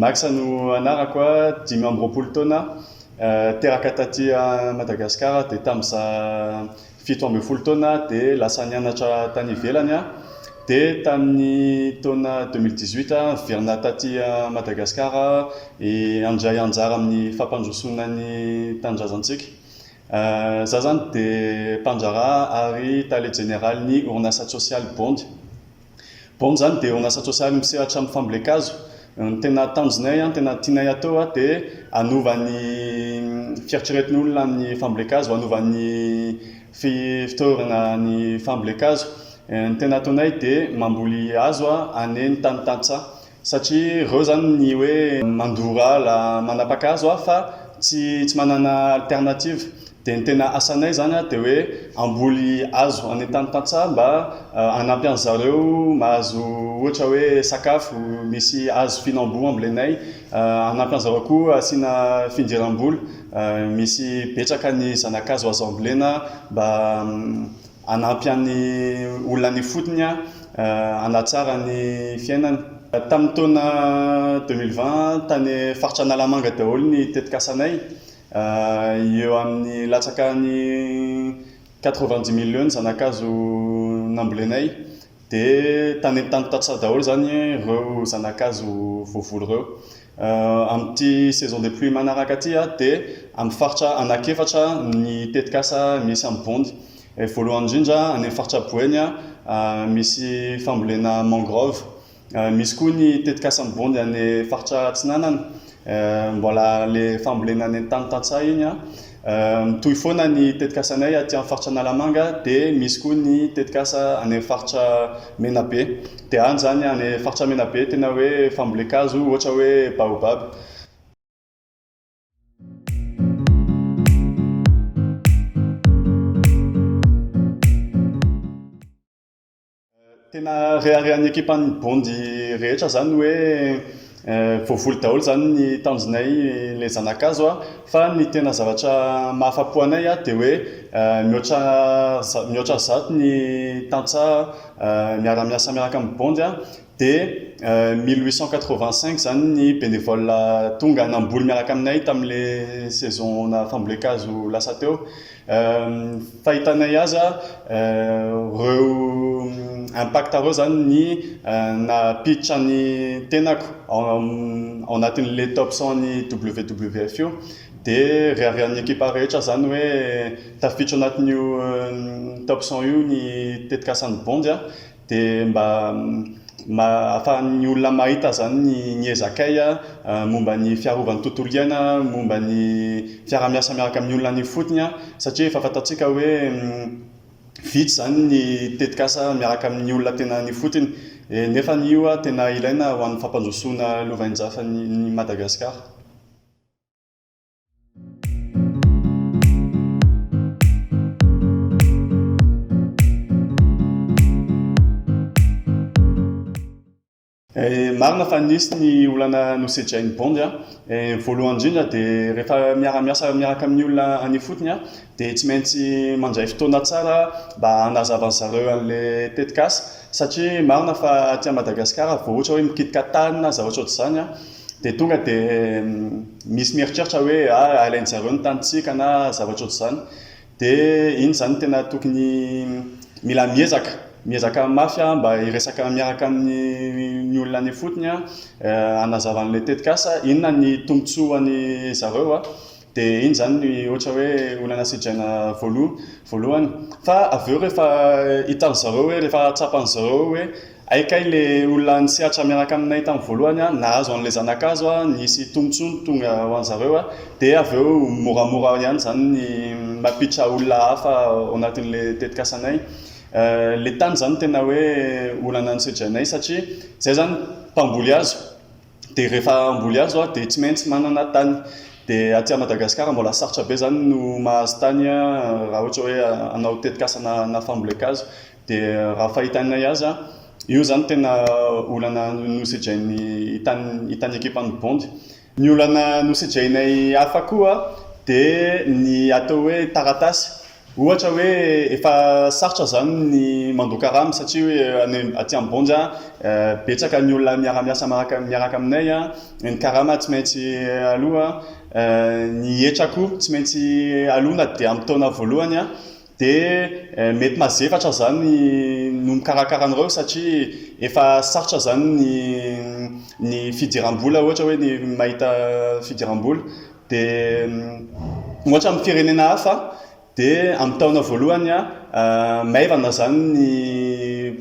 Max no anarako a 10 taona teraka taty a Madagasikara dia tamin'iza 17 taona dia lasa nianatra tany ivelany a dia tamin'ny taona 2018 verina taty a Madagasikara andray anjara amin'ny fampandrosoana ny tanindrazantsika. Za zany dia mpanjara ary tale général ny orinasa sosialy Bondy. Bondy zany dia orinasa sosialy misehatra amin'ny fambolekazo. Ny tena tanjonay tena tianay atao dia anova ny fieritreretin'olona ny fambolekazo, anova ny fitoerana ny fambolekazo. Ny tena ataonay dia mamboly hazo ane ny tany-tantsaha satria ireo zany ny hoe mandora la manapaka hazo fa tsy manana alternative. Dia ny tena asanay zany dia hoe amboly hazo any tany-tantsaha mba hanampy an'ny zareo mahazo ohatra hoe sakafo, misy hazo fihinam-boa ambolenay, hanampy an'ny zareo koa asiana findiram-bola, misy betsaka ny zanakazo azo ambolena mba hanampy an'ny olona ny fotony hanatsara ny fiainany. Tamin'ny taona 2020 tany faritra Analamanga daholo ny tetikasanay. Eo amin'ny latsaka ny 90 millions zanakazo nambolenay dia tany tany-tantsaha daholo zany ireo zanakazo voavoly ireo. Amin'ity saison de pluie manaraka aty dia amin'ny faritra anakefatra ny tetikasa misy amin'ny Bondy. Voalohany indrindra any faritra Boeny misy fambolena mangrove, misy koa ny tetikasa amin'ny Bondy any faritra Atsinanana. Mbola le fambolena ny tany-tantsaha iny mitohy foana ny tetikasanay aty amin'ny faritra Analamanga dia misy koa ny tetikasa any faritra Menabe. Dia any zany any faritra Menabe tena hoe fambolekazo ohatra hoe baobab. Tena reharehan'ny ekipan'ny Bondy rehetra zany hoe voavoly daholo zany ny tanjonay le zanakazo fa ny tena zavatra mahafapo anay dia hoe mihoatra zato ny tantsaha miara-miasa miaraka amin'ny Bondy dia 1885 zany ny bénévole tonga namboly miaraka aminay tamin'ile saison na fambolekazo lasa teo. Fahitanay azy reo impact reo zany ny napiditra ny tenako ao anatin'le top 100 ny WWF io dia reharehan'ny ekipa rehetra zany hoe tafiditra anatin'io top 100 io ny tetikasan'ny Bondy dia mba ahafahan'ny olona mahita zany ny ezakay momba ny fiarovan'ny tontolo iaina, momba ny fiara-miasa miaraka amin'ny olona ny fotony satria efa fantatsika hoe vitsy zany ny tetikasa miaraka amin'ny olona tena ny fotony nefa io tena ilaina ho an'ny fampandrosoana lovain-jafan'ny Madagasikara. Marina fa nisy ny olana nosedran'ny Bondy voalohany indrindra dia rehefa miara-miasa miaraka amin'ny olona any fotony dia tsy maintsy mandray fotoana tsara mba hanazavany zareo an'le tetikasa satria marina fa aty Madagasikara vao ohatra hoe mikitika tany na zavatra ohatr'izany dia tonga dia misy mieritreritra hoe alain'ny zareo ny tanitsika na zavatra ohatr'izany dia iny zany tena tokony mila miezaka mafy mba hiresaka miaraka amin'ny olona ny fotony hanazavan'le tetikasa inona ny tombotsoa ny zareo dia iny zany ny ohatra hoe olana sedraina voalohany fa avy eo rehefa hitan'ny zareo hoe rehefa tsapan'ny zareo hoe aikay le olona nisehatra miaraka aminay tamin'ny voalohany nahazo an'le zanakazo nisy tombotsoa tonga ho an'ny zareo dia avy eo moramora ihany zany ny mampiditra olona hafa ao anatin'le tetikasanay. Le tany zany tena hoe olana nisedranay satria zay zany mpamboly hazo dia rehefa amboly hazo dia tsy maintsy manana tany dia aty Madagasikara mbola sarotra be zany no mahazo tany raha ohatra hoe hanao tetikasa na fambolekazo dia raha fahitanay azy io zany tena olana nosedrainy hitan'ny ekipan'ny Bondy. Ny olana nosedrainay hafa koa dia ny atao hoe taratasy Ohatra hoe efa sarotra zany ny mandoaka rano satria hoe aty ambonja betsaka ny olona miara-miasa miaraka aminay a, ny karama tsy maintsy aloha, ny etrako tsy maintsy alona dia amin'ny taona voalohany a, dia mety mazefatra zany no mikarakara an'ireo satria efa sarotra zany ny fidiram-bola ohatra hoe ny mahita fidiram-bola dia ohatra amin'ny firenena hafa dia amin'ny taona voalohany maivana zany ny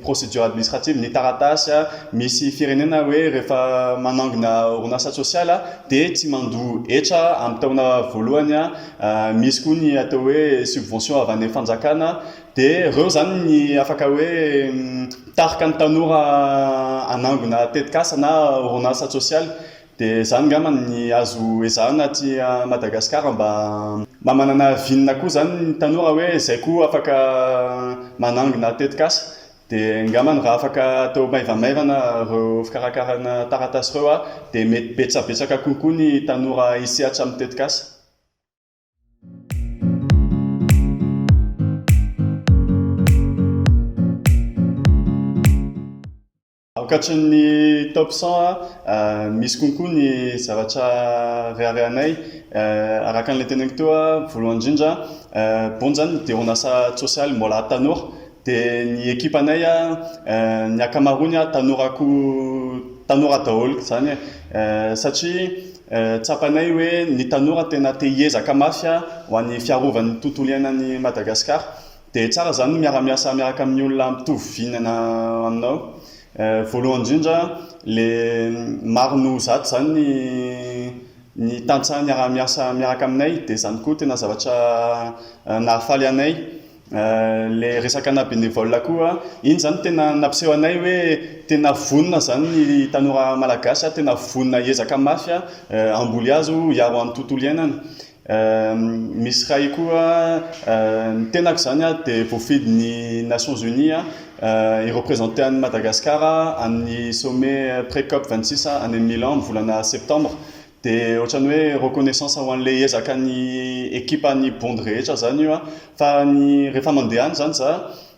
procédure administrative ny taratasy misy firenena hoe rehefa manangona orinasa sosiala dia tsy mandoa etra amin'ny taona voalohany misy koa ny atao hoe subvention avy any fanjakana dia ireo zany ny afaka hoe tarika ny tanora anangona tetikasa na orinasa sosiala dia zany ngamba ny azo ezahana aty Madagasikara mba manana vinina koa zany ny tanora hoe izay koa afaka manangona tetikasa dia ngamba raha afaka atao maivamaivana ireo fikarakarana taratasy ireo dia mety betsabetsaka kokoa ny tanora hisehatra amin'ny tetikasa. Ankatry ny top 100 misy konkoa ny zavatra reharehanay araka an'ilay teneniko teo voalohany indrindra bony zany dia orinasa sosialy mbola tanora dia ny ekipanay ny akamarony tanora daholo zany satria tsapanay hoe ny tanora tena te hiezaka mafy ho an'ny fiarovan'ny tontolo iainan'ny Madagasikara dia tsara zany miara-miasa miaraka amin'ny olona mitovy vinana aminao. Voalohany indrindra le maro no zato zany ny tantsaha miara-miasa miaraka aminay dia zany koa tena zavatra nahafaly anay. Le resaka na bénévole koa iny zany tena nampiseho anay hoe tena vonona zany ny tanora malagasy tena vonona hiezaka mafy amboly azo hiaro amin'ny tontolo iainana. Misy ray koa ny tenako zany dia voafidin'ny Nations Unies i-représenté an'i Madagasikara amin'ny sommet pré-COP 26 any Milan amin'ny volana septembre dia ohatrany hoe reconnaissance ho an'ilay ezaka ny ekipa ny bondy rehetra zany io fa rehefa mandeha any zany za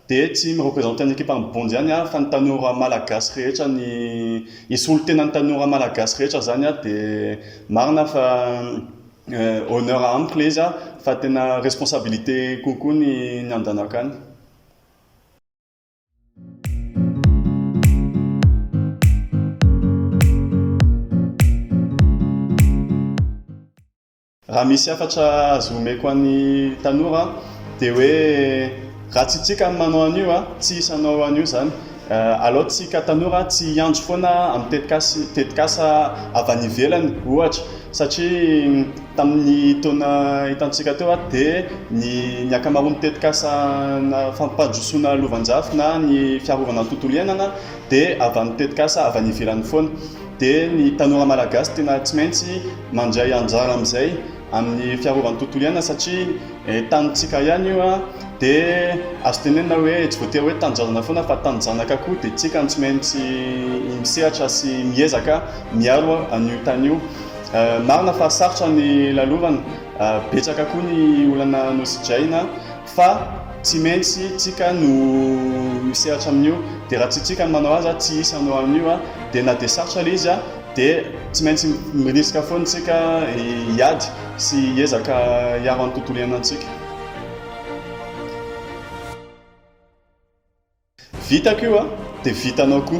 dia tsy mirepresenté ny ekipa ny bondy ihany fa ny tanora malagasy rehetra ny isolo tena ny tanora malagasy rehetra zany dia marina fa honneur amiko ilay izy fa tena responsabilité kokoa ny andanako any. Raha misy hafatra azo omeko an'ny tanora dia hoe raha tsy tsika manao an'io tsy hisanao an'io zany. Aleo tsika tanora tsy hiantso foana amin'ny tetikasa avy any ivelany ohatra satria tamin'ny taona hitantsika teo dia ny akamaroan'ny tetikasa na fampandrosoana lovanjafy na ny fiarovana ny tontolo iainana dia avy any tetikasa avy any ivelany foana dia ny tanora malagasy tena tsy maintsy mandray anjara amin'izay amin'ny fiarovana ny tontolo iainana satria tanitsika ihany io dia azo tenenina hoe tsy voatery hoe tanjanaka foana fa tanjanaka koa dia tsika tsy maintsy misehatra sy miezaka miaro an'io tany io. Marina fa sarotra ny lalovana betsaka koa ny olana nosidraina fa tsy maintsy tsika no misehatra amin'io dia raha tsy tsika manao azy tsy hisy anao amin'io dia na dia sarotra ilay izy dia tsy maintsy mirisika foana tsika hiady sy hiezaka hiaro amin'ny tontolo iainantsika. Vitako io dia vitanao koa.